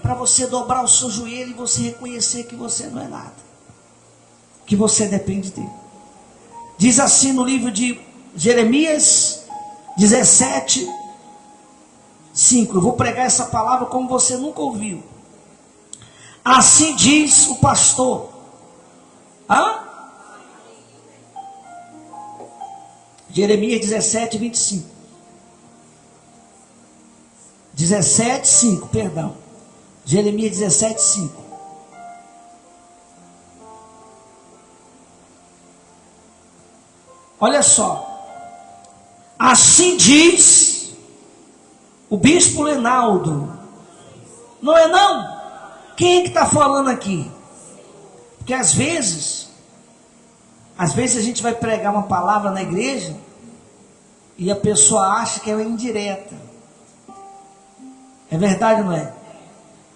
para você dobrar o seu joelho e você reconhecer que você não é nada, que você depende dele. Diz assim no livro de Jeremias 17, 5. Eu vou pregar essa palavra como você nunca ouviu. Assim diz o pastor. Jeremias 17, 25. 17, 5, perdão. Jeremias 17, 5. Olha só. Assim diz o bispo Lenaldo. Não é não? Quem é que está falando aqui? Porque às vezes a gente vai pregar uma palavra na igreja e a pessoa acha que é uma indireta. É verdade ou não é?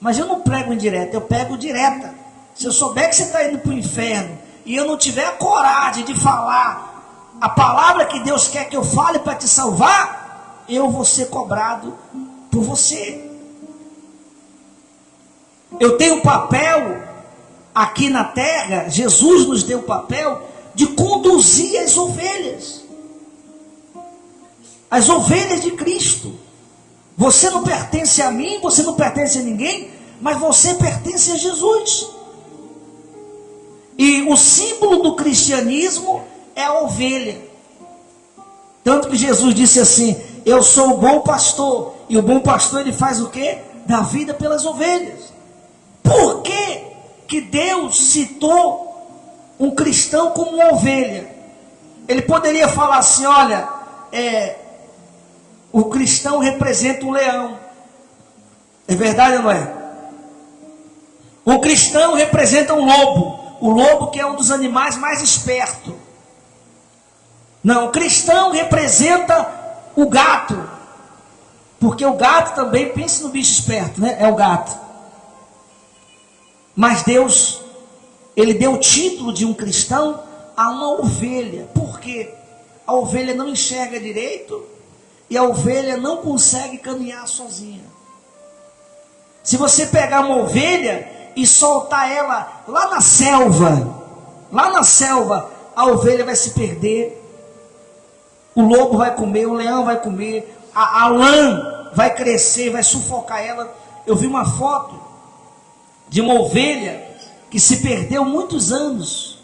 Mas eu não prego indireta, eu prego direta. Se eu souber que você está indo para o inferno e eu não tiver a coragem de falar a palavra que Deus quer que eu fale para te salvar, eu vou ser cobrado por você. Eu tenho um papel aqui na terra, Jesus nos deu o papel de conduzir as ovelhas de Cristo. Você não pertence a mim, você não pertence a ninguém, mas você pertence a Jesus. E o símbolo do cristianismo é a ovelha. Tanto que Jesus disse assim: eu sou o bom pastor, e o bom pastor ele faz o quê? Dá vida pelas ovelhas. Por que Deus citou um cristão como uma ovelha? Ele poderia falar assim: olha, o cristão representa um leão. É verdade ou não é? O cristão representa um lobo. O lobo que é um dos animais mais espertos. Não, o cristão representa o gato. Porque o gato também, pense no bicho esperto, né? É o gato. Mas Deus, ele deu o título de um cristão a uma ovelha. Por quê? A ovelha não enxerga direito e a ovelha não consegue caminhar sozinha. Se você pegar uma ovelha e soltar ela lá na selva, a ovelha vai se perder. O lobo vai comer, o leão vai comer, a lã vai crescer, vai sufocar ela. Eu vi uma foto de uma ovelha que se perdeu muitos anos.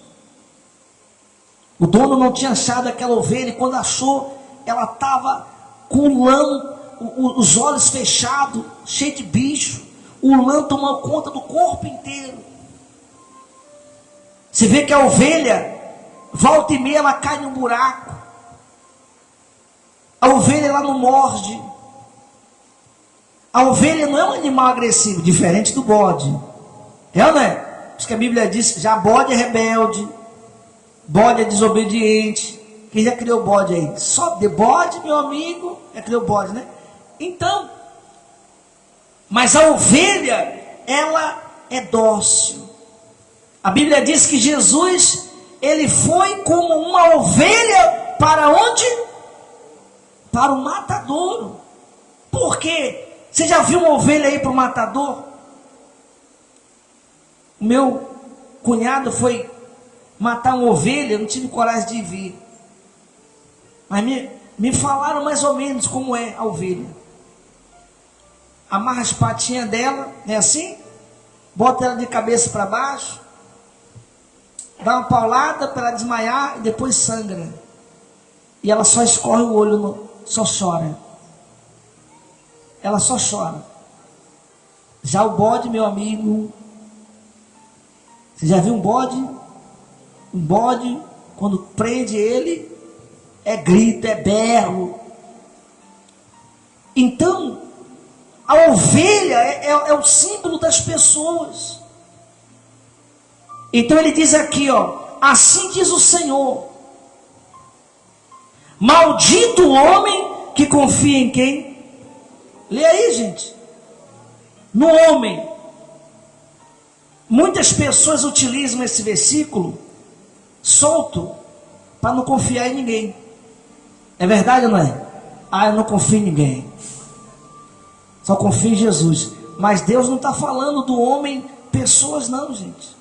O dono não tinha achado aquela ovelha, e quando achou, ela estava com lã, os olhos fechados, cheio de bicho. O lã tomou conta do corpo inteiro. Você vê que a ovelha, volta e meia, ela cai num buraco. A ovelha, ela não morde. A ovelha não é um animal agressivo, diferente do bode. É ou não é? Por isso que a Bíblia diz, já bode é rebelde, bode é desobediente. Quem já criou bode aí? Só de bode, meu amigo, já criou bode, né? Então, mas a ovelha, ela é dócil. A Bíblia diz que Jesus, ele foi como uma ovelha para onde? Para o matadouro. Por quê? Você já viu uma ovelha aí para o matador? O meu cunhado foi matar uma ovelha, eu não tive coragem de vir. Mas me falaram mais ou menos como é a ovelha. Amarra as patinhas dela, né, assim, bota ela de cabeça para baixo, dá uma paulada para ela desmaiar e depois sangra. E ela só escorre o olho, só chora. Ela só chora. Já o bode, meu amigo, você já viu um bode? Um bode, quando prende ele, é grito, é berro. Então, a ovelha é o símbolo das pessoas. Então ele diz aqui, ó, assim diz o Senhor: maldito o homem que confia em quem? Lê aí, gente. No homem. Muitas pessoas utilizam esse versículo solto para não confiar em ninguém. É verdade ou não é? Ah, eu não confio em ninguém. Só confio em Jesus. Mas Deus não está falando do homem pessoas não, gente.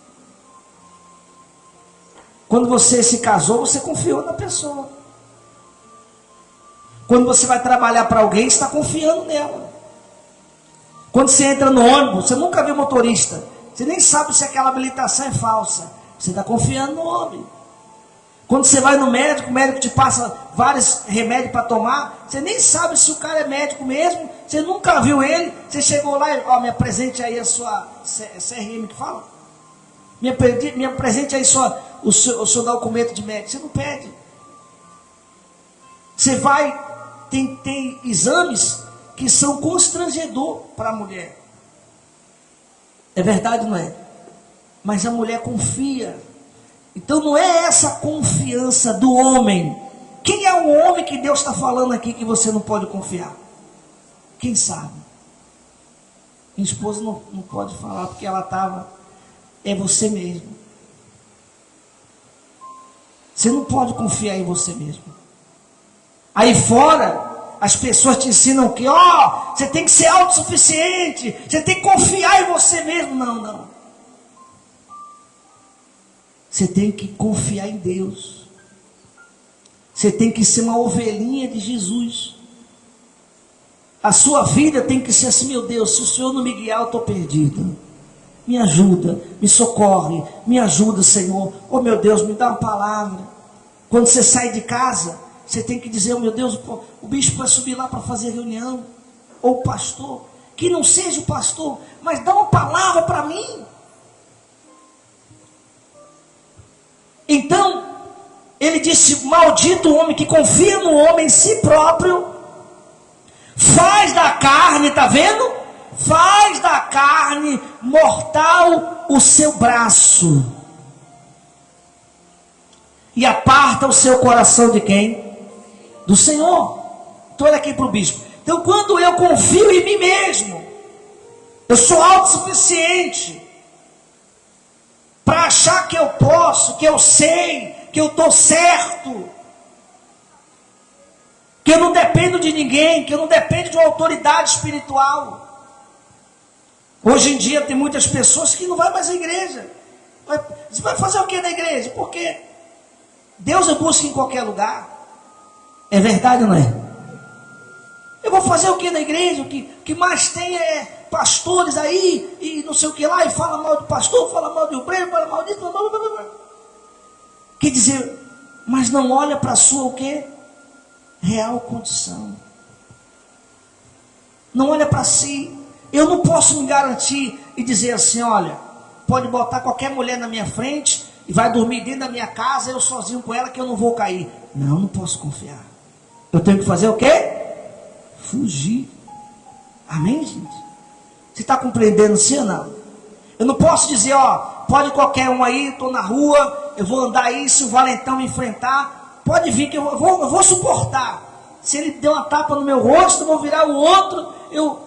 Quando você se casou, você confiou na pessoa. Quando você vai trabalhar para alguém, você está confiando nela. Quando você entra no ônibus, você nunca viu motorista. Você nem sabe se aquela habilitação é falsa. Você está confiando no homem. Quando você vai no médico, o médico te passa vários remédios para tomar. Você nem sabe se o cara é médico mesmo. Você nunca viu ele. Você chegou lá e, ó, me apresente aí a sua CRM que fala. Me apresente aí o seu documento de médico. Você não pede. Você vai, tem exames que são constrangedor para a mulher. É verdade, não é? Mas a mulher confia. Então não é essa confiança do homem. Quem é o homem que Deus está falando aqui que você não pode confiar? Quem sabe? Minha esposa não pode falar porque ela estava... É você mesmo. Você não pode confiar em você mesmo. Aí fora... As pessoas te ensinam que, você tem que ser autossuficiente, você tem que confiar em você mesmo. Não. Você tem que confiar em Deus. Você tem que ser uma ovelhinha de Jesus. A sua vida tem que ser assim, meu Deus, se o Senhor não me guiar, eu estou perdido. Me ajuda, me socorre, me ajuda, Senhor. Oh, meu Deus, me dá uma palavra. Quando você sai de casa... Você tem que dizer, oh, meu Deus, o bispo vai subir lá para fazer reunião. Ou o pastor. Que não seja o pastor, mas dá uma palavra para mim. Então, ele disse, maldito o homem que confia no homem em si próprio. Faz da carne, está vendo? Faz da carne mortal o seu braço. E aparta o seu coração de quem? Do Senhor. Então olha aqui para o bispo. Então quando eu confio em mim mesmo, eu sou autossuficiente, para achar que eu posso, que eu sei, que eu estou certo, que eu não dependo de ninguém, que eu não dependo de uma autoridade espiritual. Hoje em dia tem muitas pessoas que não vão mais à igreja. Você vai fazer o que na igreja? Porque Deus eu busco em qualquer lugar. É verdade ou não é? Eu vou fazer o que na igreja? O que mais tem é pastores aí, e não sei o que lá, e fala mal do pastor, fala mal do obreiro, fala mal disso, Quer dizer, mas não olha para a sua o quê? Real condição. Não olha para si. Eu não posso me garantir e dizer assim, olha, pode botar qualquer mulher na minha frente e vai dormir dentro da minha casa, eu sozinho com ela, que eu não vou cair. Não posso confiar. Eu tenho que fazer o quê? Fugir. Amém, gente? Você está compreendendo sim ou não? Eu não posso dizer, pode qualquer um aí, estou na rua, eu vou andar aí, se o valentão me enfrentar, pode vir que eu vou suportar. Se ele der uma tapa no meu rosto, eu vou virar o outro, eu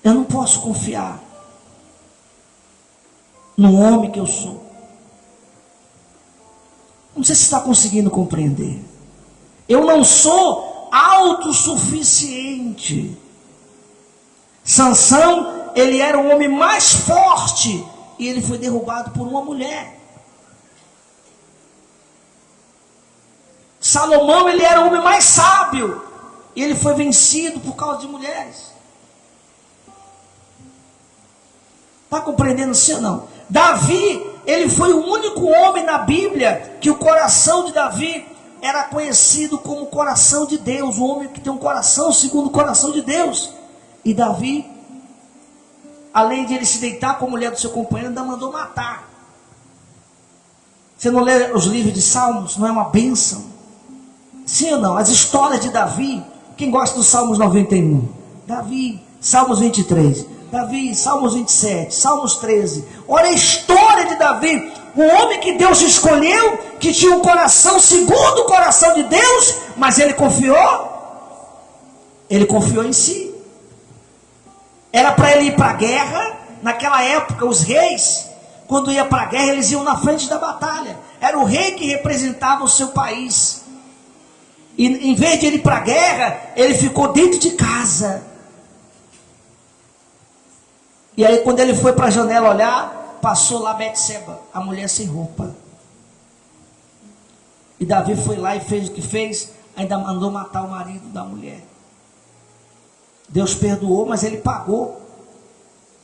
não posso confiar no homem que eu sou. Não sei se está conseguindo compreender. Eu não sou autossuficiente. Sansão, ele era o homem mais forte e ele foi derrubado por uma mulher. Salomão, ele era o homem mais sábio e ele foi vencido por causa de mulheres. Está compreendendo sim ou não? Davi, ele foi o único homem na Bíblia que o coração de Davi era conhecido como o coração de Deus, o homem que tem um coração segundo o coração de Deus. E Davi, além de ele se deitar com a mulher do seu companheiro, ainda mandou matar. Você não lê os livros de Salmos? Não é uma bênção? Sim ou não? As histórias de Davi, quem gosta dos Salmos 91? Davi, Salmos 23, Davi, Salmos 27, Salmos 13. Olha a história de Davi, o homem que Deus escolheu, que tinha um coração segundo o coração de Deus, mas ele confiou em si. Era para ele ir para a guerra. Naquela época os reis, quando ia para a guerra, eles iam na frente da batalha. Era o rei que representava o seu país. E em vez de ele ir para a guerra, ele ficou dentro de casa. E aí quando ele foi para a janela olhar, passou lá Betseba, a mulher sem roupa. E Davi foi lá e fez o que fez, ainda mandou matar o marido da mulher. Deus perdoou, mas ele pagou.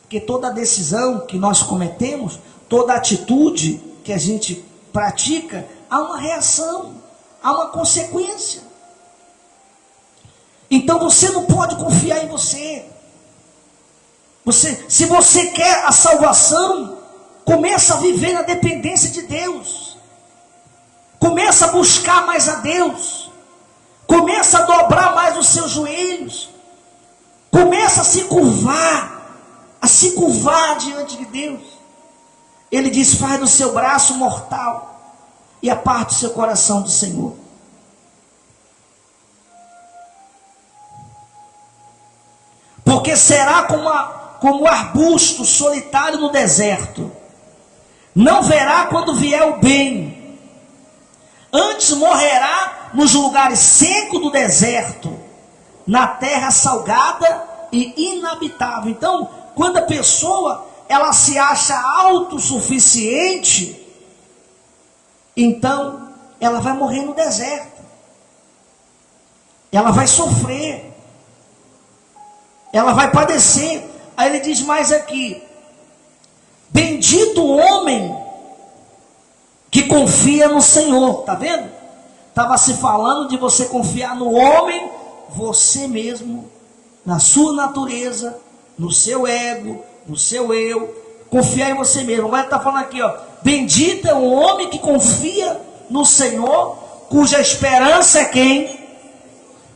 Porque toda decisão que nós cometemos, toda atitude que a gente pratica, há uma reação, há uma consequência. Então você não pode confiar em você. Se você quer a salvação, começa a viver na dependência de Deus. Começa a buscar mais a Deus. Começa a dobrar mais os seus joelhos. Começa a se curvar diante de Deus. Ele diz: faz do seu braço mortal e aparte o seu coração do Senhor. Porque será como arbusto solitário no deserto. Não verá quando vier o bem. Antes morrerá nos lugares secos do deserto, na terra salgada e inabitável. Então, quando a pessoa ela se acha autossuficiente, então ela vai morrer no deserto. Ela vai sofrer. Ela vai padecer. Aí ele diz mais aqui: bendito o homem que confia no Senhor. Está vendo? Estava se falando de você confiar no homem, você mesmo, na sua natureza, no seu ego, no seu eu. Confiar em você mesmo. Agora ele está falando aqui, ó: bendito é o homem que confia no Senhor, cuja esperança é quem?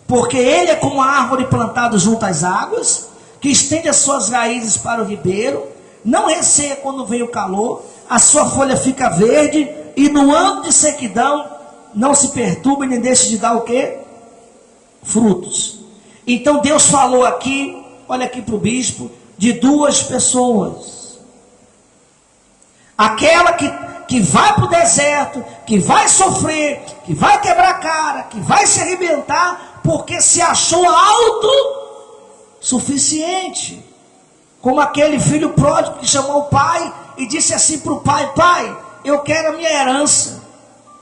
Porque ele é como a árvore plantada junto às águas, que estende as suas raízes para o ribeiro, não receia quando vem o calor, a sua folha fica verde, e no ano de sequidão não se perturba e nem deixa de dar o quê? Frutos. Então Deus falou aqui, olha aqui para o bispo, de duas pessoas. Aquela que vai para o deserto, que vai sofrer, que vai quebrar a cara, que vai se arrebentar, porque se achou autossuficiente. Como aquele filho pródigo que chamou o pai e disse assim para o pai: pai, eu quero a minha herança.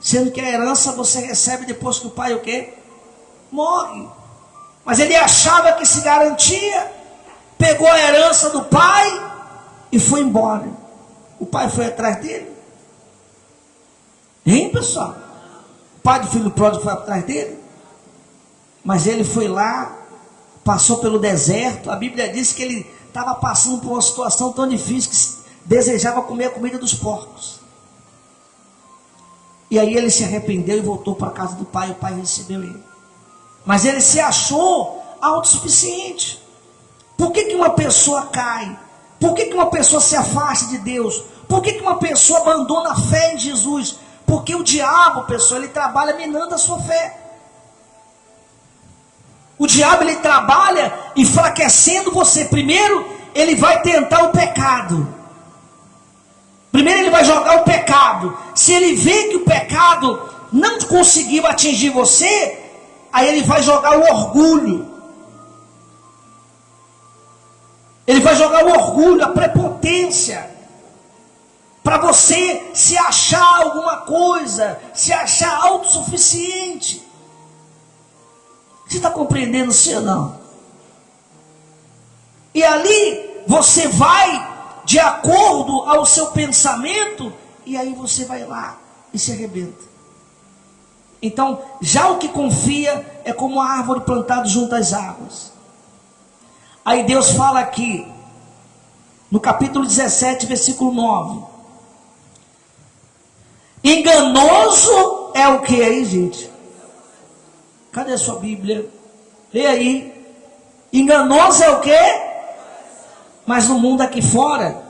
Sendo que a herança você recebe depois que o pai o quê? Morre. Mas ele achava que se garantia, pegou a herança do pai e foi embora. O pai foi atrás dele. Hein, pessoal? O pai do filho pródigo foi atrás dele. Mas ele foi lá, passou pelo deserto. A Bíblia diz que ele estava passando por uma situação tão difícil que desejava comer a comida dos porcos. E aí ele se arrependeu e voltou para a casa do pai. O pai recebeu ele. Mas ele se achou autossuficiente. Por que uma pessoa cai? Por que uma pessoa se afasta de Deus? Por que uma pessoa abandona a fé em Jesus? Porque o diabo, pessoal, ele trabalha minando a sua fé. O diabo, ele trabalha enfraquecendo você. Primeiro, ele vai tentar o pecado. Primeiro ele vai jogar o pecado. Se ele vê que o pecado não conseguiu atingir você, aí ele vai jogar o orgulho. Ele vai jogar o orgulho, a prepotência, para você se achar alguma coisa, se achar autossuficiente. Você está compreendendo, sim ou não? E ali você vai de acordo ao seu pensamento, e aí você vai lá e se arrebenta. Então, já o que confia é como a árvore plantada junto às águas. Aí Deus fala aqui, no capítulo 17, versículo 9. Enganoso é o que aí, gente? Cadê a sua Bíblia? Lê aí. Enganoso é o quê? Mas no mundo aqui fora,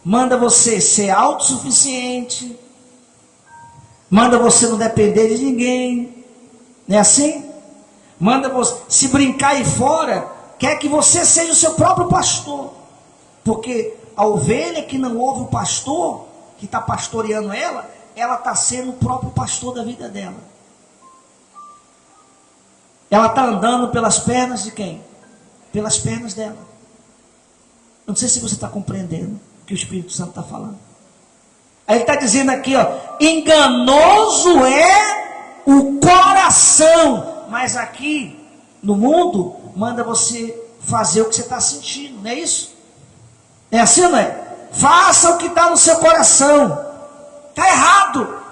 manda você ser autossuficiente, manda você não depender de ninguém, não é assim? Manda você, se brincar aí fora, quer que você seja o seu próprio pastor, porque a ovelha que não ouve o pastor, que está pastoreando ela está sendo o próprio pastor da vida dela. Ela está andando pelas pernas de quem? Pelas pernas dela. Não sei se você está compreendendo o que o Espírito Santo está falando. Aí ele está dizendo aqui, ó, enganoso é o coração. Mas aqui, no mundo, manda você fazer o que você está sentindo, não é isso? É assim, não é? Faça o que está no seu coração. Está errado.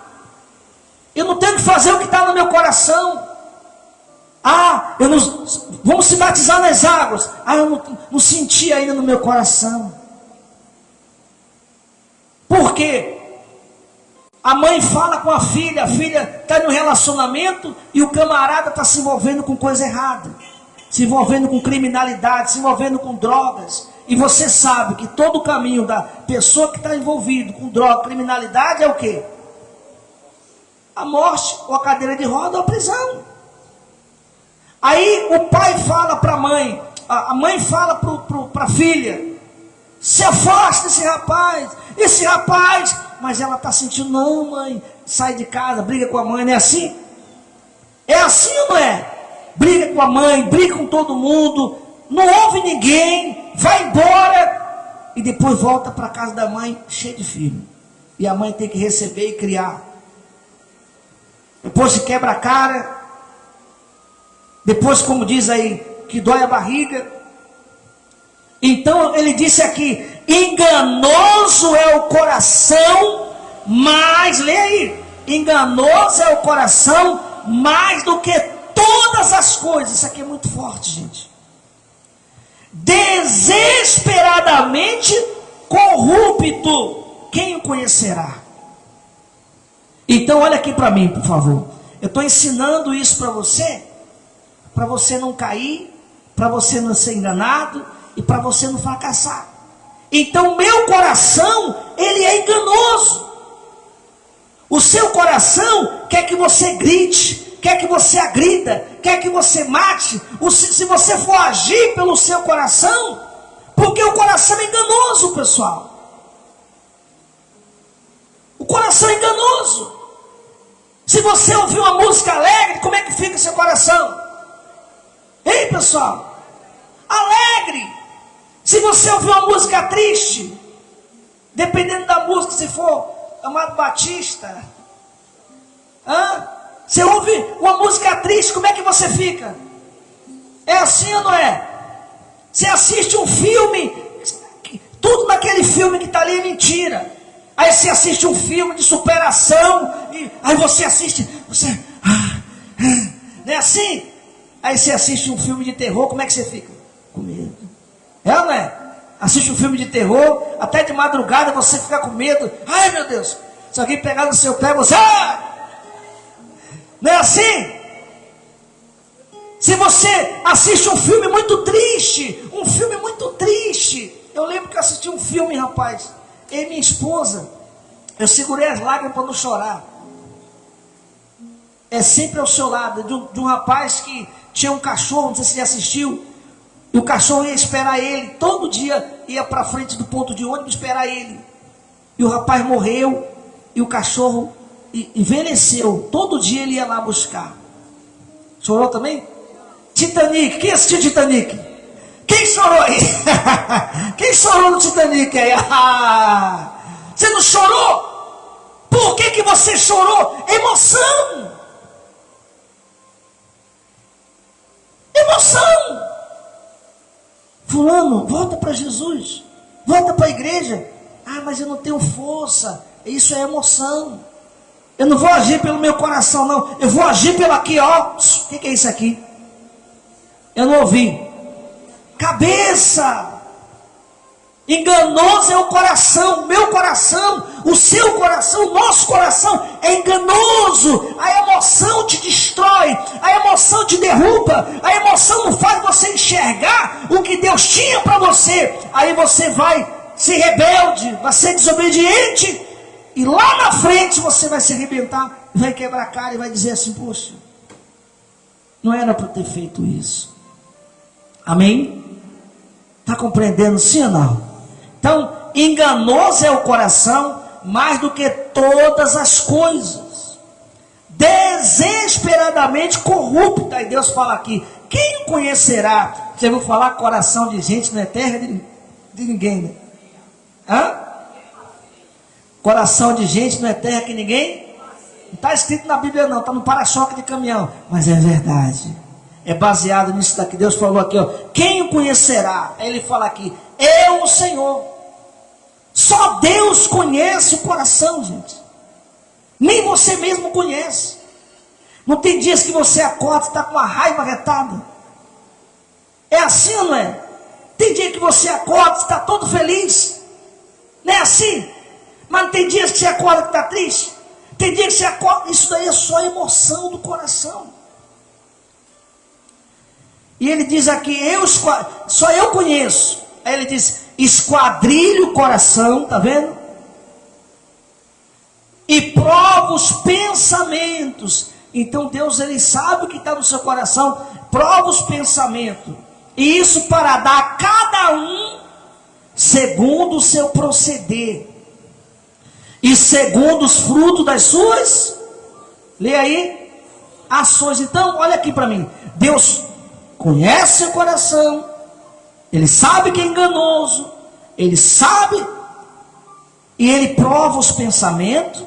Eu não tenho que fazer o que está no meu coração. Vamos se batizar nas águas. Eu não senti ainda no meu coração. Por quê? A mãe fala com a filha está no relacionamento e o camarada está se envolvendo com coisa errada, se envolvendo com criminalidade, se envolvendo com drogas. E você sabe que todo o caminho da pessoa que está envolvido com droga, criminalidade é o quê? A morte, ou a cadeira de roda, ou a prisão. Aí o pai fala para a mãe fala para a filha: se afasta esse rapaz, mas ela está sentindo, não mãe, sai de casa, briga com a mãe, não é assim? É assim ou não é? Briga com a mãe, briga com todo mundo, não ouve ninguém, vai embora, e depois volta para a casa da mãe cheio de filho, e a mãe tem que receber e criar, depois se quebra a cara, depois, como diz aí, que dói a barriga. Então ele disse aqui: enganoso é o coração, mas, leia aí, enganoso é o coração mais do que todas as coisas. Isso aqui é muito forte, gente. Desesperadamente corrupto, quem o conhecerá? Então olha aqui para mim, por favor. Eu estou ensinando isso para você não cair, para você não ser enganado e para você não fracassar. Então meu coração, ele é enganoso. O seu coração quer que você grite, quer que você agrida, quer que você mate. Se você for agir pelo seu coração, porque o coração é enganoso, pessoal. O coração é enganoso. Se você ouvir uma música alegre, como é que fica o seu coração? Ei, pessoal, alegre. Se você ouvir uma música triste, dependendo da música, se for Amado Batista, você ouve uma música triste, como é que você fica? É assim ou não é? Você assiste um filme, tudo naquele filme que está ali é mentira. Aí você assiste um filme de superação, aí você assiste, não é assim? Aí você assiste um filme de terror, como é que você fica? Com medo. É ou não é? Assiste um filme de terror, até de madrugada você fica com medo. Ai meu Deus, se alguém pegar no seu pé, você... Não é assim? Se você assiste um filme muito triste, eu lembro que eu assisti um filme, rapaz, eu e minha esposa, eu segurei as lágrimas para não chorar. É sempre ao seu lado, de um rapaz que tinha um cachorro, não sei se você já assistiu, e o cachorro ia esperar ele, todo dia ia para frente do ponto de ônibus esperar ele, e o rapaz morreu, e o cachorro envelheceu, todo dia ele ia lá buscar. Chorou também? Titanic, quem assistiu Titanic? Quem chorou aí? Quem chorou no Titanic aí? Você não chorou? Por que você chorou? Emoção! Emoção! Fulano, volta para Jesus, volta para a igreja. Mas eu não tenho força. Isso é emoção. Eu não vou agir pelo meu coração, não. Eu vou agir pelo aqui, ó. O que é isso aqui? Eu não ouvi. Cabeça. Enganoso é o coração, meu coração, o seu coração, o nosso coração é enganoso. A emoção te destrói, a emoção te derruba, a emoção não faz você enxergar o que Deus tinha para você. Aí você vai ser rebelde, vai ser desobediente, e lá na frente você vai se arrebentar, vai quebrar a cara e vai dizer assim: poxa, não era para ter feito isso. Amém? Está compreendendo, sim ou não? Então, enganoso é o coração mais do que todas as coisas, desesperadamente corrupta. E Deus fala aqui: quem o conhecerá? Você ouviu falar coração de gente não é terra de... De ninguém, né? Hã? Coração de gente não é terra que ninguém. Não está escrito na Bíblia não, está no para-choque de caminhão. Mas é verdade. É baseado nisso daqui. Deus falou aqui, ó. Quem o conhecerá? Aí ele fala aqui, eu, o Senhor. Só Deus conhece o coração, gente. Nem você mesmo conhece. Não tem dias que você acorda e está com uma raiva retada? É assim ou não é? Tem dia que você acorda e está todo feliz? Não é assim? Mas não tem dias que você acorda que está triste? Tem dias que você acorda... Isso daí é só emoção do coração. E ele diz aqui, só eu conheço. Aí ele diz, esquadrilho o coração, tá vendo? E prova os pensamentos. Então Deus, ele sabe o que está no seu coração. Prova os pensamentos. E isso para dar a cada um segundo o seu proceder. E segundo os frutos das suas, lê aí, ações. Então, olha aqui para mim. Deus conhece o coração. Ele sabe que é enganoso. Ele sabe. E ele prova os pensamentos.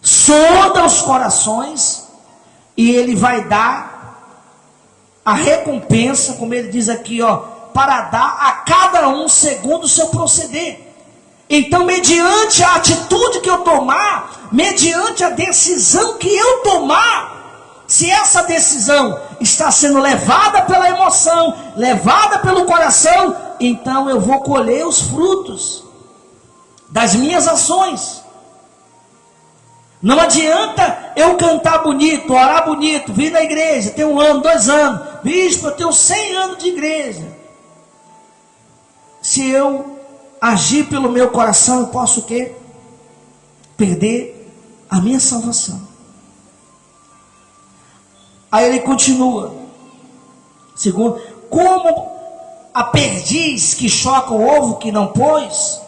Sonda os corações. E ele vai dar a recompensa, como ele diz aqui, ó, para dar a cada um segundo o seu proceder. Então, mediante a atitude que eu tomar, mediante a decisão que eu tomar, se essa decisão está sendo levada pela emoção, levada pelo coração, então eu vou colher os frutos das minhas ações. Não adianta eu cantar bonito, orar bonito, vir na igreja, ter 1 ano, 2 anos, bispo, eu tenho 100 anos de igreja. Se eu agir pelo meu coração, eu posso o quê? Perder a minha salvação. Aí ele continua. Segundo, como a perdiz que choca o ovo que não pôs,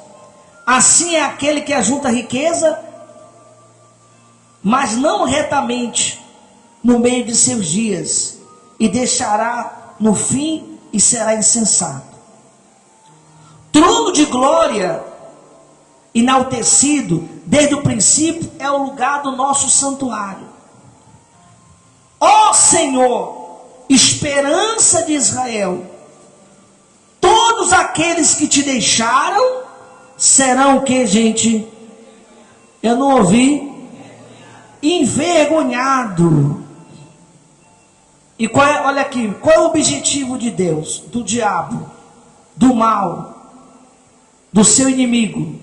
assim é aquele que ajunta riqueza, mas não retamente no meio de seus dias, e deixará no fim e será insensato. Trono de glória, enaltecido, desde o princípio, é o lugar do nosso santuário. Ó Senhor, esperança de Israel, todos aqueles que te deixaram, serão o que, gente? Eu não ouvi. Envergonhado. E qual é, olha aqui, qual é o objetivo de Deus, do diabo, do mal, do seu inimigo?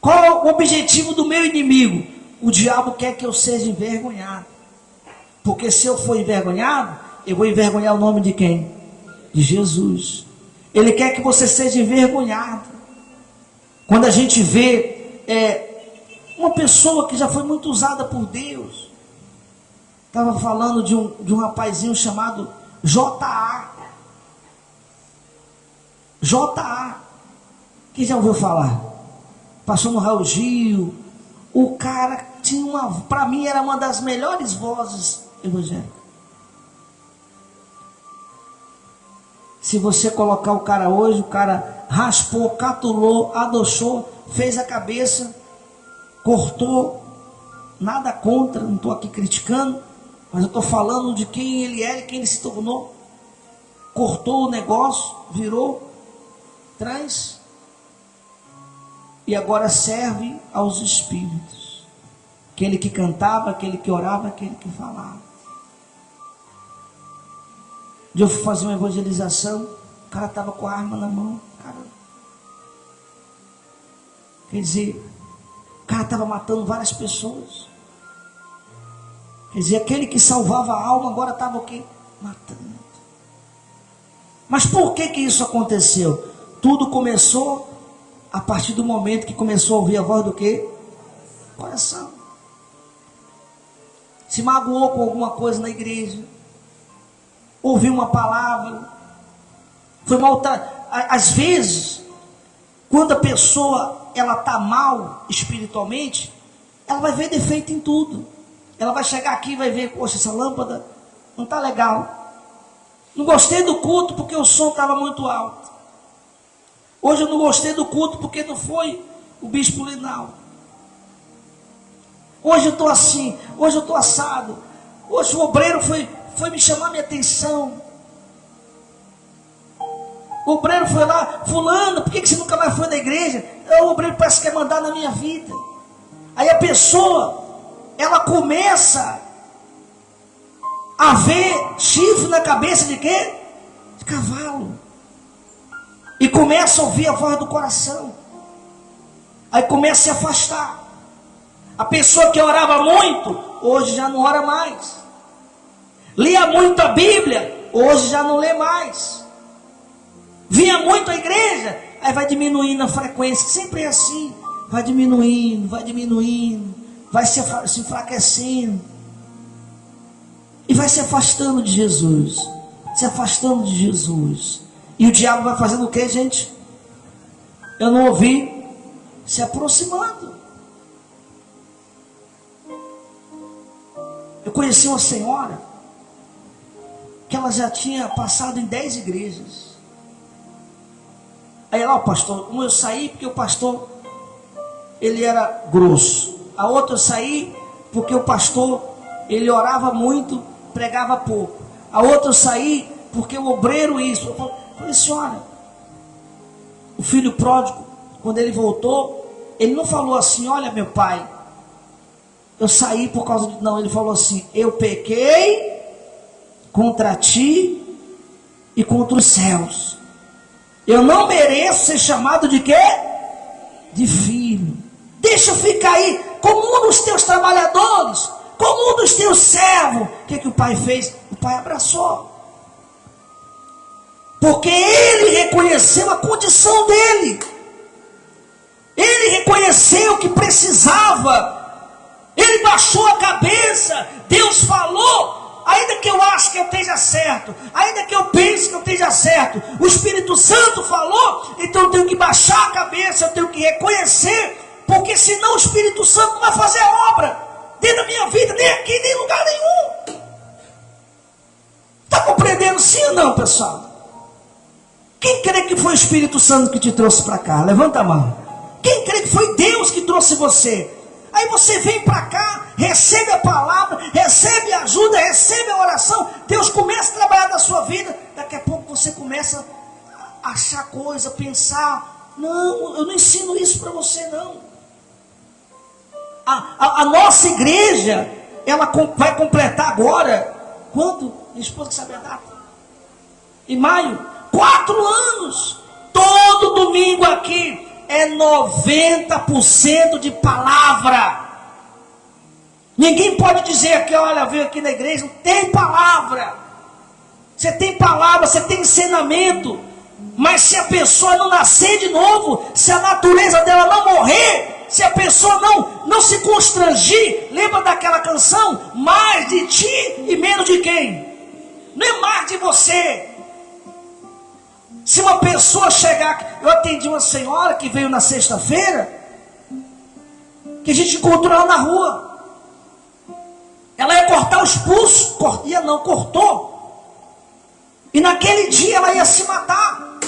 Qual é o objetivo do meu inimigo? O diabo quer que eu seja envergonhado. Porque se eu for envergonhado, eu vou envergonhar o nome de quem? De Jesus. Ele quer que você seja envergonhado. Quando a gente vê uma pessoa que já foi muito usada por Deus. Estava falando de um rapazinho chamado J.A. J.A. Quem já ouviu falar? Passou no Raul Gil. O cara tinha para mim era uma das melhores vozes evangélicas. Se você colocar o cara hoje, o cara raspou, catulou, adochou, fez a cabeça, cortou, nada contra, não estou aqui criticando, mas eu estou falando de quem ele era e quem ele se tornou. Cortou o negócio, virou trans, e agora serve aos espíritos. Aquele que cantava, aquele que orava, aquele que falava. Eu fui fazer uma evangelização, o cara estava com a arma na mão, cara. Quer dizer, o cara estava matando várias pessoas. Quer dizer, aquele que salvava a alma agora estava o quê? Matando. Mas por que isso aconteceu? Tudo começou a partir do momento que começou a ouvir a voz do quê? Coração. Se magoou com alguma coisa na igreja, ouviu uma palavra, foi maltratado. Às vezes, quando a pessoa ela está mal espiritualmente, ela vai ver defeito em tudo. Ela vai chegar aqui e vai ver, poxa, essa lâmpada não está legal. Não gostei do culto porque o som estava muito alto. Hoje eu não gostei do culto porque não foi o bispo Linal. Hoje eu estou assim, hoje eu estou assado. Hoje o obreiro foi me chamar minha atenção. O obreiro foi lá, fulano, por que você nunca mais foi na igreja? O obreiro parece que quer mandar na minha vida. Aí a pessoa, ela começa a ver chifre na cabeça de quê? De cavalo. E começa a ouvir a voz do coração. Aí começa a se afastar. A pessoa que orava muito, hoje já não ora mais. Lia muito a Bíblia, hoje já não lê mais. Vinha muito à igreja, aí vai diminuindo a frequência. Sempre é assim. Vai diminuindo, vai se enfraquecendo. E vai se afastando de Jesus. Se afastando de Jesus. E o diabo vai fazendo o que, gente? Eu não ouvi. Se aproximando. Eu conheci uma senhora que ela já tinha passado em 10 igrejas. Aí ela, pastor, eu saí porque o pastor, ele era grosso. A outra eu saí porque o pastor, ele orava muito, pregava pouco. A outra eu saí porque o obreiro isso. Eu falei, senhora, o filho pródigo, quando ele voltou, ele não falou assim, olha meu pai, eu saí por causa de... Não, ele falou assim, eu pequei contra ti e contra os céus. Eu não mereço ser chamado de quê? De filho. Deixa eu ficar aí como um dos teus trabalhadores, como um dos teus servos. O que o pai fez? O pai abraçou. Porque ele reconheceu a condição dele. Ele reconheceu que precisava. Ele baixou a cabeça. Deus falou. Ainda que eu ache que eu esteja certo, ainda que eu pense que eu esteja certo, o Espírito Santo falou, então eu tenho que baixar a cabeça, eu tenho que reconhecer, porque senão o Espírito Santo não vai fazer a obra dentro da minha vida, nem aqui, nem em lugar nenhum. Está compreendendo sim ou não, pessoal? Quem crê que foi o Espírito Santo que te trouxe para cá? Levanta a mão. Quem crê que foi Deus que trouxe você? Aí você vem para cá, recebe a palavra, recebe a ajuda, recebe a oração. Deus começa a trabalhar na sua vida. Daqui a pouco você começa a achar coisa, pensar. Não, eu não ensino isso para você não. A nossa igreja, ela vai completar agora. Quando? Minha esposa que sabe a data. Em maio. 4 anos. Todo domingo aqui. É 90% de palavra. Ninguém pode dizer aqui, olha, veio aqui na igreja, não tem palavra. Você tem palavra, você tem ensinamento. Mas se a pessoa não nascer de novo, se a natureza dela não morrer, se a pessoa não se constrangir, lembra daquela canção? Mais de ti e menos de quem? Não é mais de você. Se uma pessoa chegar... Eu atendi uma senhora que veio na sexta-feira, que a gente encontrou ela na rua. Ela ia cortar os pulsos. Cortou. E naquele dia ela ia se matar.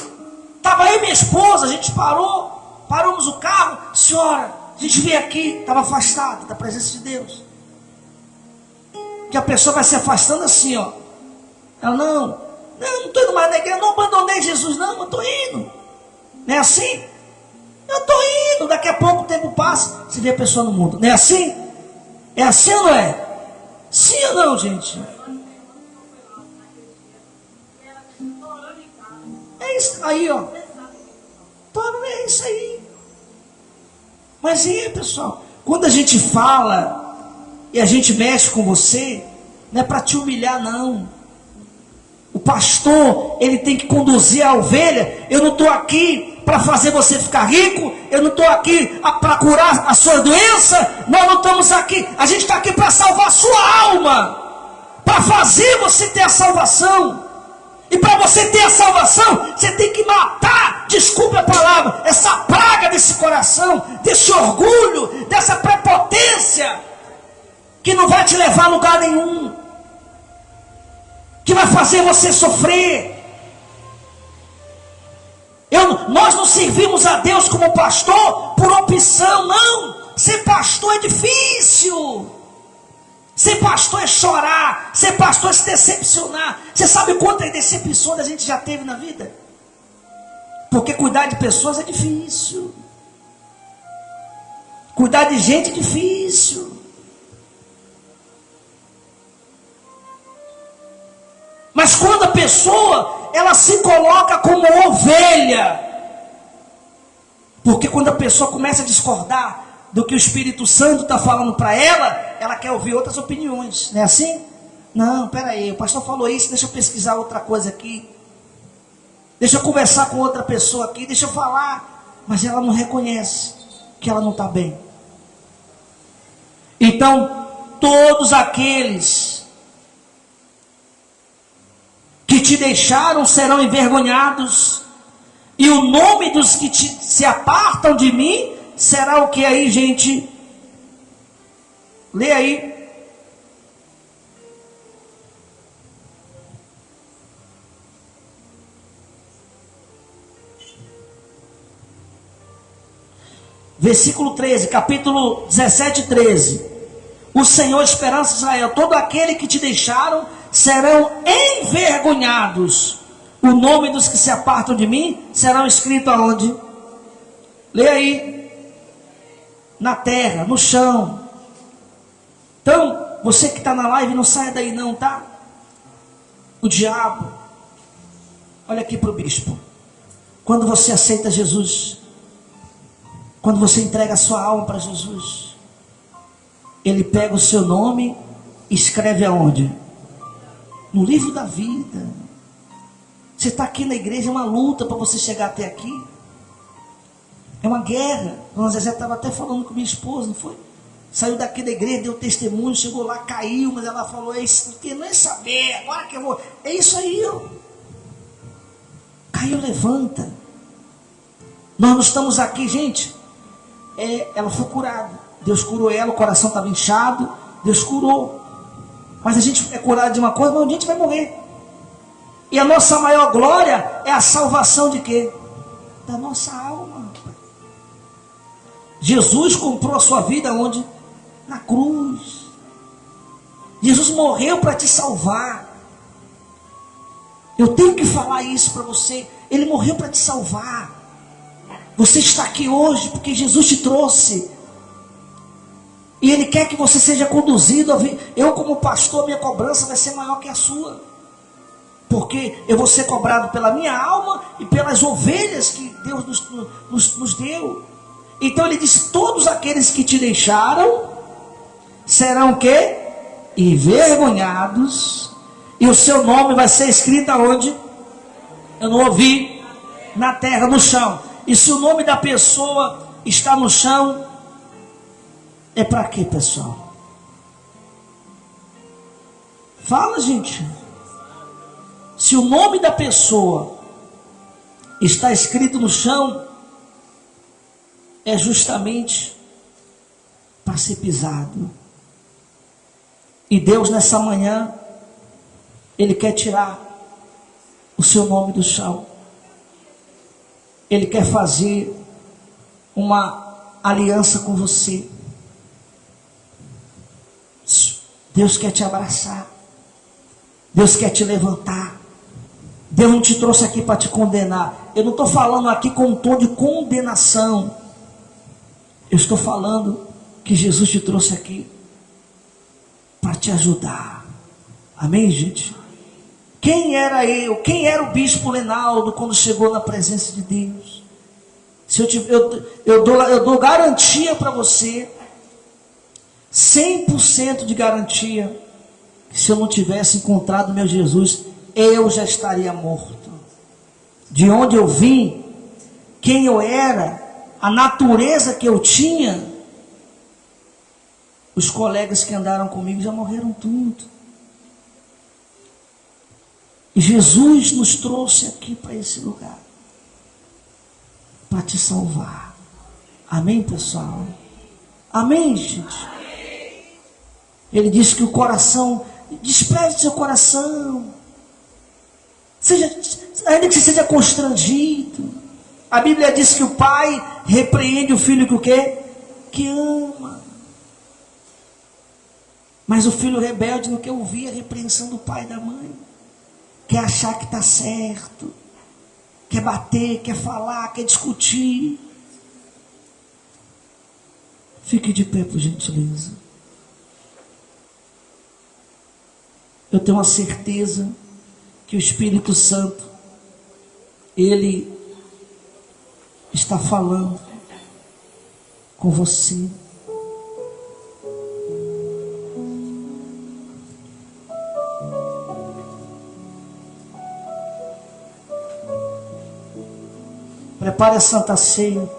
Estava eu e minha esposa, a gente paramos o carro. Senhora, a gente veio aqui, estava afastada da presença de Deus. Que a pessoa vai se afastando assim, ó. Ela, não estou indo mais na igreja, não abandonei Jesus, não, eu estou indo. Não é assim? Eu estou indo, daqui a pouco o tempo passa, você vê a pessoa no mundo. Não é assim? É assim ou não é? Sim ou não, gente? É isso aí, ó. É isso aí. Mas e aí, pessoal? Quando a gente fala e a gente mexe com você, não é para te humilhar, não. O pastor, ele tem que conduzir a ovelha. Eu não estou aqui para fazer você ficar rico. Eu não estou aqui para curar a sua doença. Nós não estamos aqui. A gente está aqui para salvar a sua alma. Para fazer você ter a salvação. E para você ter a salvação, você tem que matar, desculpe a palavra, essa praga desse coração, desse orgulho, dessa prepotência, que não vai te levar a lugar nenhum. Que que vai fazer você sofrer. Nós não servimos a Deus como pastor por opção, não. Ser pastor é difícil. Ser pastor é chorar. Ser pastor é se decepcionar. Você sabe quantas decepções a gente já teve na vida? Porque cuidar de pessoas é difícil. Cuidar de gente é difícil. Mas quando a pessoa, ela se coloca como ovelha, porque quando a pessoa começa a discordar do que o Espírito Santo está falando para ela, ela quer ouvir outras opiniões, não é assim? Não, peraí, o pastor falou isso, deixa eu pesquisar outra coisa aqui, deixa eu conversar com outra pessoa aqui, deixa eu falar, mas ela não reconhece que ela não está bem. Então, todos aqueles que te deixaram serão envergonhados, e o nome dos que se apartam de mim será o que aí, gente? Lê aí. Versículo 13, capítulo 17, 13. O Senhor, esperança de Israel, todo aquele que te deixaram serão envergonhados. O nome dos que se apartam de mim serão escritos aonde? Lê aí. Na terra, no chão. Então, você que está na live, não saia daí não, tá? O diabo, olha aqui para o bispo. Quando você aceita Jesus, quando você entrega a sua alma para Jesus, ele pega o seu nome e escreve aonde? No livro da vida. Você está aqui na igreja, é uma luta para você chegar até aqui. É uma guerra. Dona Zezé estava até falando com minha esposa, não foi? Saiu daqui da igreja, deu testemunho, chegou lá, caiu, mas ela falou, é isso, não quer nem saber, agora que eu vou. É isso aí, ó. Caiu, levanta. Nós não estamos aqui, gente. Ela foi curada. Deus curou ela, o coração estava inchado, Deus curou. Mas a gente é curado de uma coisa, mas um dia a gente vai morrer. E a nossa maior glória é a salvação de quê? Da nossa alma. Jesus comprou a sua vida onde? Na cruz. Jesus morreu para te salvar. Eu tenho que falar isso para você. Ele morreu para te salvar. Você está aqui hoje porque Jesus te trouxe. E Ele quer que você seja conduzido. Eu como pastor, minha cobrança vai ser maior que a sua. Porque eu vou ser cobrado pela minha alma e pelas ovelhas que Deus nos deu. Então Ele diz, todos aqueles que te deixaram serão o quê? Envergonhados. E o seu nome vai ser escrito aonde? Eu não ouvi. Na terra, no chão. E se o nome da pessoa está no chão, é para quê, pessoal? Fala, gente. Se o nome da pessoa está escrito no chão, é justamente para ser pisado. E Deus nessa manhã, Ele quer tirar o seu nome do chão. Ele quer fazer uma aliança com você. Deus quer te abraçar. Deus quer te levantar. Deus não te trouxe aqui para te condenar. Eu não estou falando aqui com um tom de condenação. Eu estou falando que Jesus te trouxe aqui para te ajudar. Amém, gente? Quem era eu? Quem era o bispo Lenaldo quando chegou na presença de Deus? Eu dou garantia para você, 100% de garantia, que se eu não tivesse encontrado meu Jesus, eu já estaria morto. De onde eu vim, quem eu era, a natureza que eu tinha, os colegas que andaram comigo já morreram tudo. E Jesus nos trouxe aqui para esse lugar, para te salvar. Amém, pessoal? Amém, gente? Ele disse que o coração, despreze seu coração. Ainda que você seja constrangido. A Bíblia diz que o pai repreende o filho que o quê? Que ama. Mas o filho rebelde não quer ouvir a repreensão do pai e da mãe. Quer achar que está certo. Quer bater, quer falar, quer discutir. Fique de pé, por gentileza. Eu tenho a certeza que o Espírito Santo, Ele está falando com você. Prepare a Santa Ceia.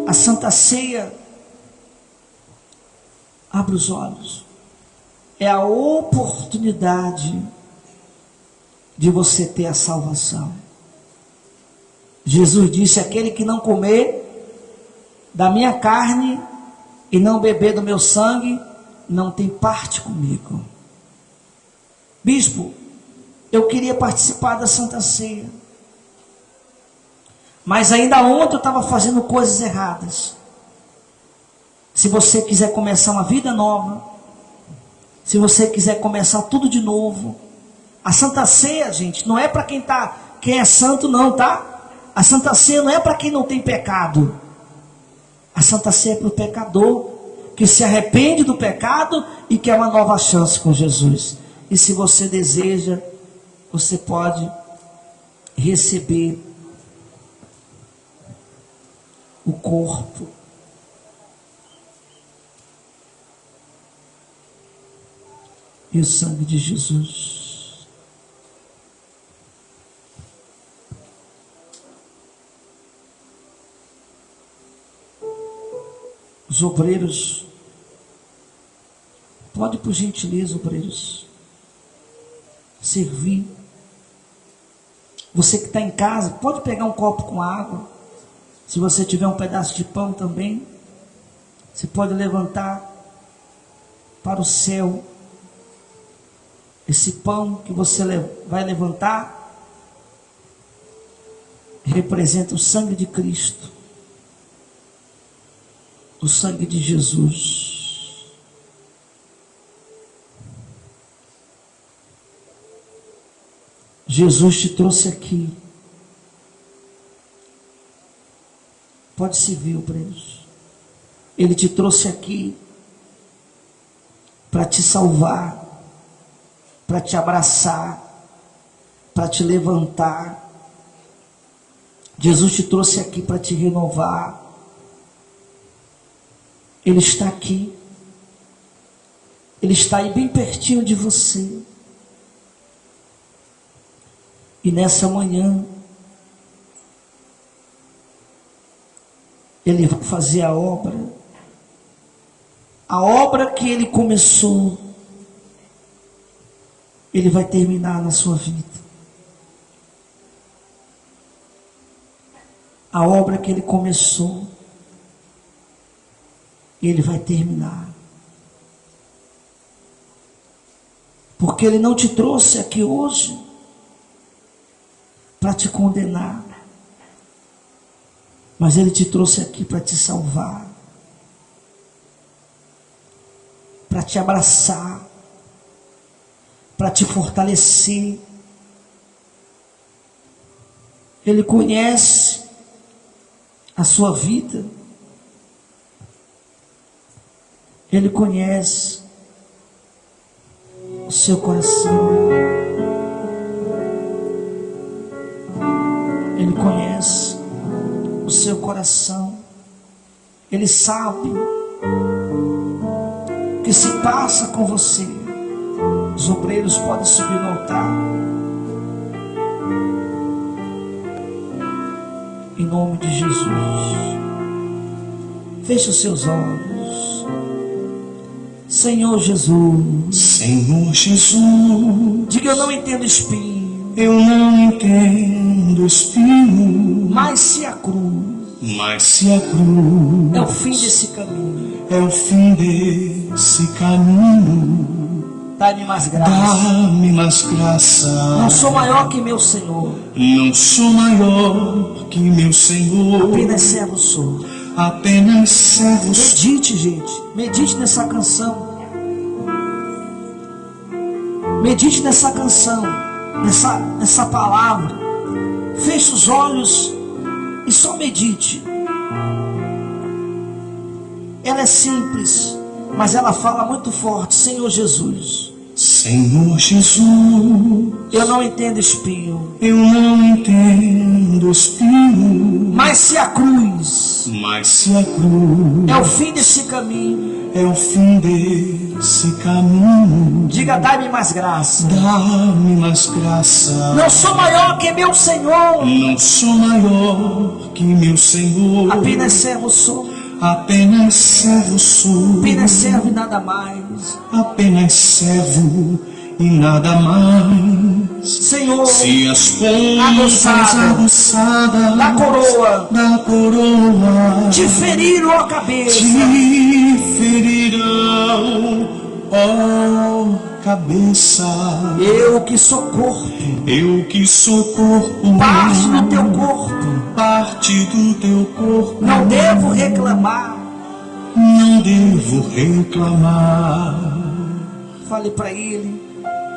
A Santa Ceia, abre os olhos, é a oportunidade de você ter a salvação. Jesus disse: aquele que não comer da minha carne e não beber do meu sangue, não tem parte comigo. Bispo, eu queria participar da Santa Ceia, mas ainda ontem eu estava fazendo coisas erradas. Se você quiser começar uma vida nova, se você quiser começar tudo de novo, a Santa Ceia, gente, não é para quem é santo não, tá? A Santa Ceia não é para quem não tem pecado. A Santa Ceia é para o pecador que se arrepende do pecado e quer uma nova chance com Jesus. E se você deseja, você pode receber o corpo e o sangue de Jesus. Os obreiros, pode por gentileza, obreiros, servir. Você que está em casa, pode pegar um copo com água. Se você tiver um pedaço de pão também, você pode levantar para o céu. Esse pão que você vai levantar representa o sangue de Cristo, o sangue de Jesus. Jesus te trouxe aqui. Pode se ver, obreiros. Ele te trouxe aqui para te salvar, para te abraçar, para te levantar. Jesus te trouxe aqui para te renovar. Ele está aqui. Ele está aí bem pertinho de você. E nessa manhã, Ele vai fazer a obra que Ele começou, Ele vai terminar na sua vida. A obra que Ele começou, Ele vai terminar. Porque Ele não te trouxe aqui hoje para te condenar, mas Ele te trouxe aqui para te salvar, para te abraçar, para te fortalecer. Ele conhece a sua vida, Ele conhece o seu coração, Ele conhece o seu coração. Ele sabe o que se passa com você. Os obreiros podem subir no altar. Em nome de Jesus. Feche os seus olhos. Senhor Jesus. Senhor Jesus. Diga: eu não entendo espinho. Eu não entendo espinho. Mas se a cruz é o fim desse caminho, é o fim desse caminho, Dai-me mais graça. Dá-me mais graça. Não sou maior que meu Senhor. Não sou maior que meu Senhor. Apenas servo sou. Apenas servo sou. Medite, gente. Medite nessa canção. Medite nessa canção. Nessa palavra. Feche os olhos e só medite. Ela é simples, mas ela fala muito forte. Senhor Jesus. Senhor Jesus, eu não entendo espinho. Eu não entendo espinho. Mas se a cruz é o fim desse caminho, é o fim desse caminho. Diga, dá-me mais graça. Dá-me mais graça. Não sou maior que meu Senhor. Não sou maior que meu Senhor. Apenas servo sou. Apenas servo sou. Apenas servo e nada mais. Apenas servo e nada mais. Senhor, se as pontas aguçadas da coroa te feriram a cabeça, te ferirão, ó cabeça. Eu que sou corpo, parte do teu corpo, não devo reclamar. Fale para ele.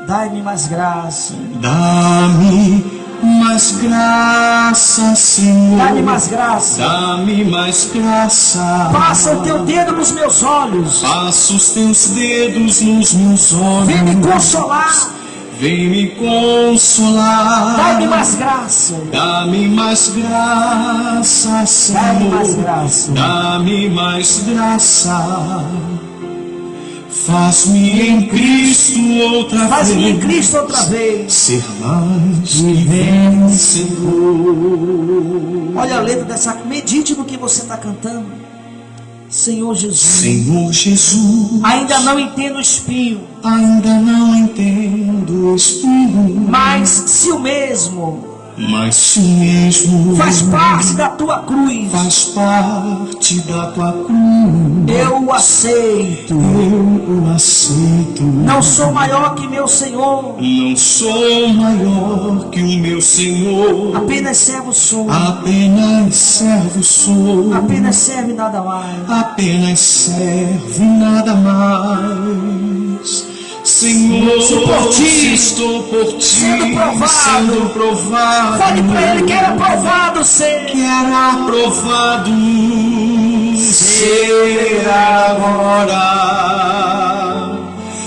Dai-me mais graça. Dá-me mais graça, Senhor. Dá-me mais graça. Dá-me mais graça. Passa o teu dedo nos meus olhos. Passa os teus dedos nos meus olhos. Vem me consolar. Vem me consolar. Dá-me mais graça. Dá-me mais graça, Senhor. Dá-me mais graça. Dá-me mais graça. Faz-me em Cristo outra vez. Faz-me em Cristo outra vez. Ser mais que vencedor. Olha a letra dessa. Medite no que você está cantando. Senhor Jesus. Senhor Jesus. Ainda não entendo o espinho. Ainda não entendo o espinho. Mas se o mesmo. Faz parte da tua cruz. Faz parte da tua cruz. Eu o aceito. Eu o aceito. Não sou maior que meu Senhor. Não sou maior que o meu Senhor. Apenas servo sou. Apenas servo sou. Apenas serve e nada mais. Apenas serve e nada mais. Senhor, estou por ti, sendo provado. Fale para ele que era aprovado ser. Que era aprovado ser agora.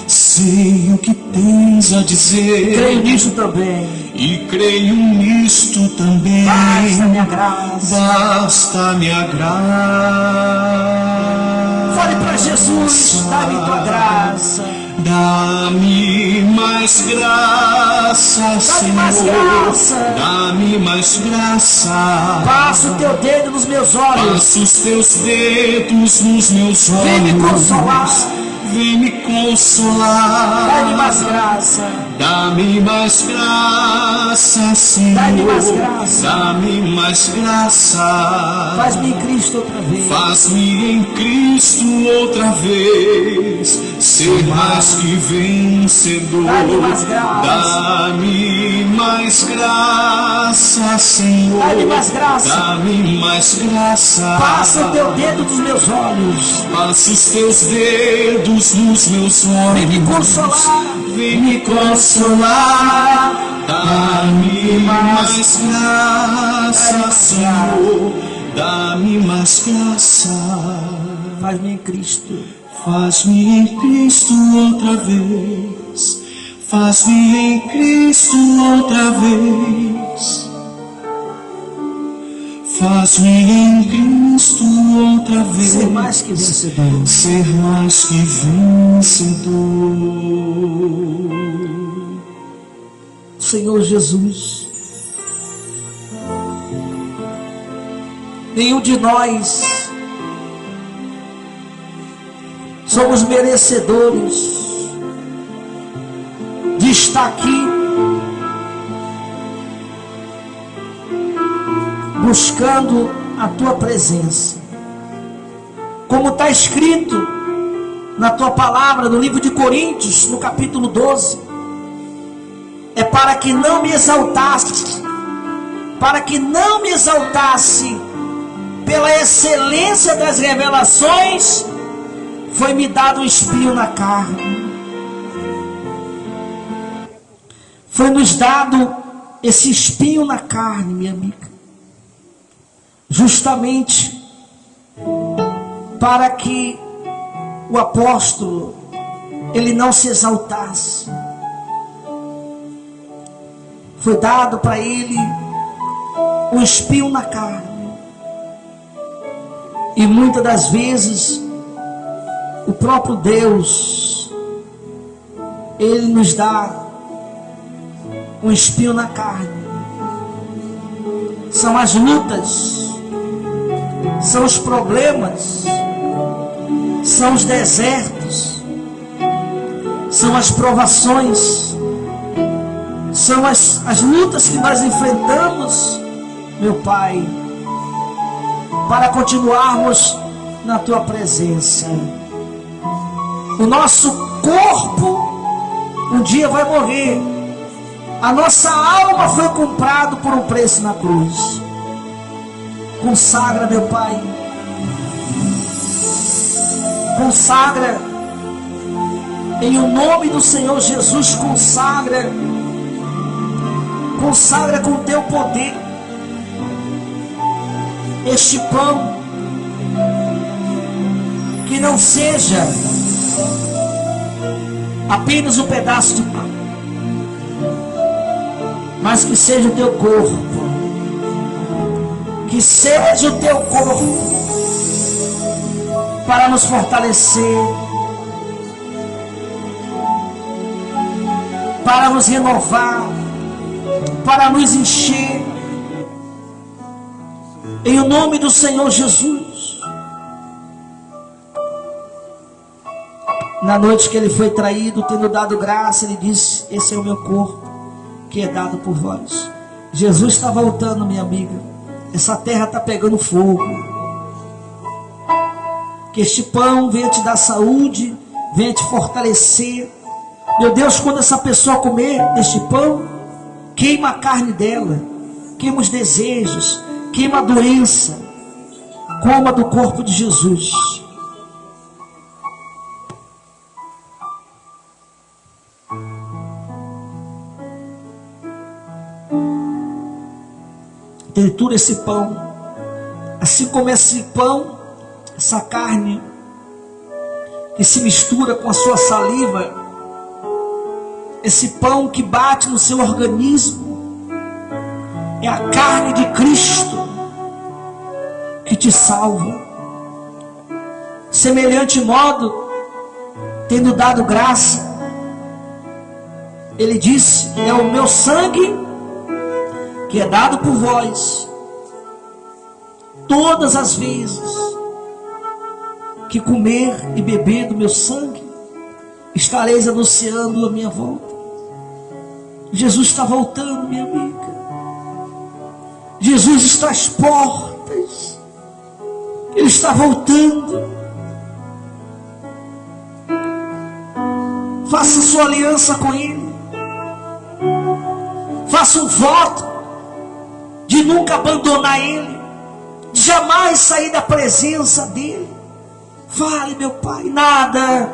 Sei o que tens a dizer. Creio nisto também. E creio nisto também. Basta minha graça. Basta minha graça. Fale para Jesus, dá-me tua graça. Dá-me mais graça, Senhor. Dá-me mais graça. Passa o teu dedo nos meus olhos. Passa os teus dedos nos meus olhos. Vem me consolar. Vem me consolar. Dá-me mais graça. Dá-me mais graça, Senhor. Dá-me mais graça. Dá-me mais graça. Faz-me em Cristo outra vez. Faz-me em Cristo outra vez. Ser mais que vencedor. Dá-me mais graça. Dá-me mais graça, Senhor. Dá-me mais graça. Dá-me mais graça. Passa o teu dedo nos meus olhos. Passa os teus dedos nos meus olhos. Vem me consolar. Vem me consolar. Dá-me mais graça, Senhor. Dá-me mais graça. Faz-me em Cristo. Faz-me em Cristo outra vez. Faz-me em Cristo outra vez. Faz-me em Cristo outra vez. Ser mais que vencedor. Ser mais que vencedor. Senhor Jesus. Nenhum de nós somos merecedores de estar aqui buscando a tua presença. Como está escrito na tua palavra, no livro de Coríntios, no capítulo 12, é para que não me exaltasse, pela excelência das revelações, foi-me dado um espinho na carne. Foi-nos dado esse espinho na carne, minha amiga, justamente para que o apóstolo, ele não se exaltasse. Foi dado para ele um espinho na carne. E muitas das vezes, o próprio Deus, ele nos dá um espinho na carne. São as lutas, são os problemas, são os desertos, são as provações, são as lutas que nós enfrentamos, meu Pai, para continuarmos na Tua presença. O nosso corpo um dia vai morrer. A nossa alma foi comprada por um preço na cruz. Consagra, meu Pai. Consagra. Em o nome do Senhor Jesus, consagra. Consagra com o Teu poder este pão, que não seja apenas um pedaço de pão, mas que seja o Teu corpo, que seja o Teu corpo, para nos fortalecer, para nos renovar, para nos encher, em o nome do Senhor Jesus. Na noite que ele foi traído, tendo dado graça, ele disse: esse é o meu corpo, que é dado por vós. Jesus está voltando, minha amiga. Essa terra está pegando fogo. Que este pão venha te dar saúde, venha te fortalecer. Meu Deus, quando essa pessoa comer este pão, queima a carne dela, queima os desejos, queima a doença. Coma do corpo de Jesus. Tritura esse pão, assim como esse pão, essa carne que se mistura com a sua saliva, esse pão que bate no seu organismo, é a carne de Cristo que te salva. Semelhante modo, tendo dado graça, ele disse: é o meu sangue que é dado por vós. Todas as vezes que comer e beber do meu sangue, estareis anunciando a minha volta. Jesus está voltando, minha amiga. Jesus está às portas. Ele está voltando. Faça sua aliança com Ele. Faça um voto de nunca abandonar Ele, de jamais sair da presença dEle. Fale, meu Pai, nada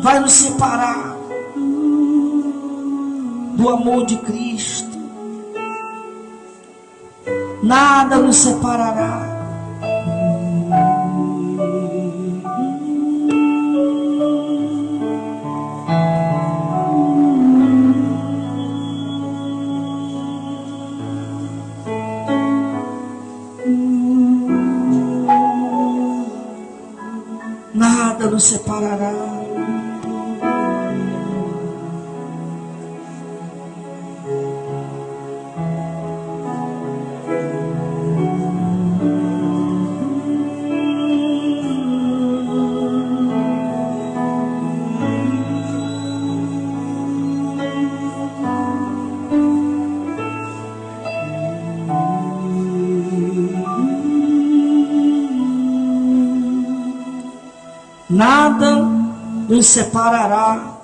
vai nos separar do amor de Cristo. Nada nos separará. Nada nos separará. Nada nos separará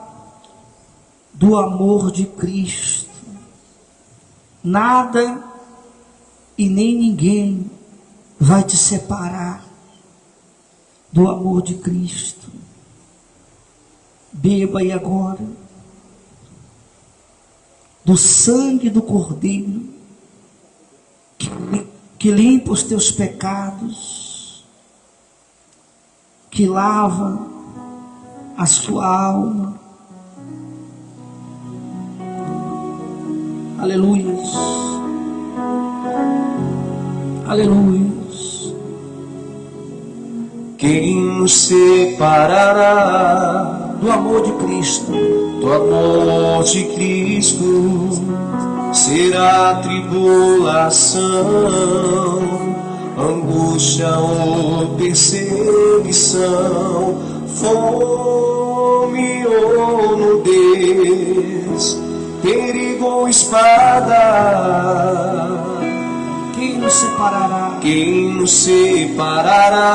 do amor de Cristo. Nada e nem ninguém vai te separar do amor de Cristo. Beba aí agora do sangue do Cordeiro que limpa os teus pecados, que lava a sua alma. Aleluias. Aleluias. Quem nos separará Do amor de Cristo? do amor de Cristo? Será tribulação, angústia ou perseguição, fome ou nudez, perigo ou espada? Quem nos separará Quem nos separará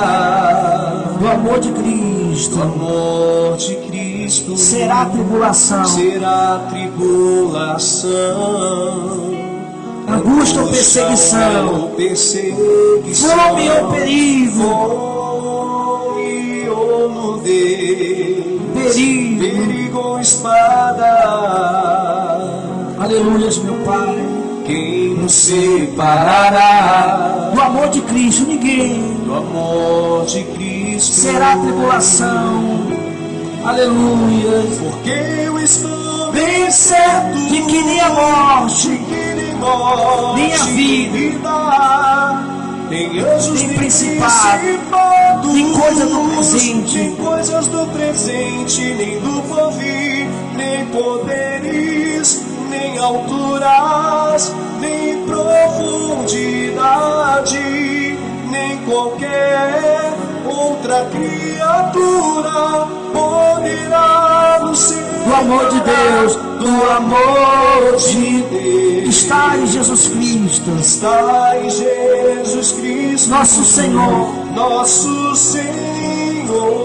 do amor de do Cristo? amor de Cristo? Será tribulação, Será tribulação, angústia ou perseguição, fome ou perigo, fome ou nudez, perigo. ou espada. Aleluias, meu Pai. Quem nos separará Do amor de Cristo? Ninguém. do amor de Cristo? Será tribulação. Aleluias. Porque eu estou bem certo De que nem a morte, nem a vida, nem anjos, nem nem principado, principados, nem coisa do presente, nem coisas do presente, nem do porvir, nem poderes, nem alturas, nem profundidade, nem qualquer outra criatura poderá nos separar do amor de Deus, do amor de Deus. Está em Jesus Cristo, Está em Jesus Cristo, nosso Senhor. nosso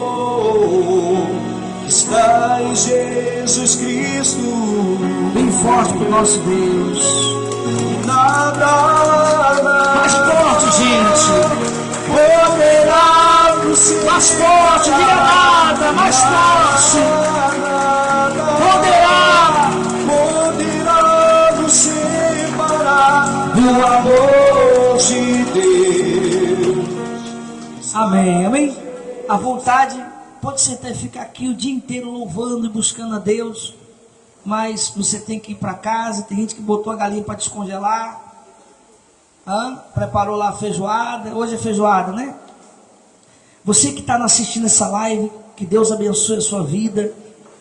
Senhor. Está em Jesus Cristo, Bem forte para o nosso Deus. nada Mais forte, gente. poderá nos separar. Mais forte, diga nada. Mais forte. Poderá nos separar do amor de Deus. Amém, amém. A vontade pode ser até ficar aqui o dia inteiro louvando e buscando a Deus, mas você tem que ir para casa. Tem gente que botou a galinha para descongelar, preparou lá a feijoada. Hoje é feijoada, né? Você que está assistindo essa live, que Deus abençoe a sua vida,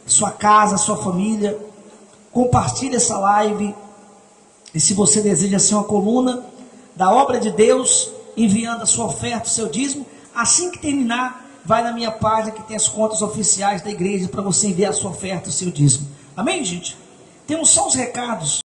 sua casa, sua família. Compartilhe essa live. E se você deseja ser uma coluna da obra de Deus, enviando a sua oferta, o seu dízimo, assim que terminar, vai na minha página que tem as contas oficiais da igreja para você enviar a sua oferta, o seu dízimo. Amém, gente? Temos só os recados.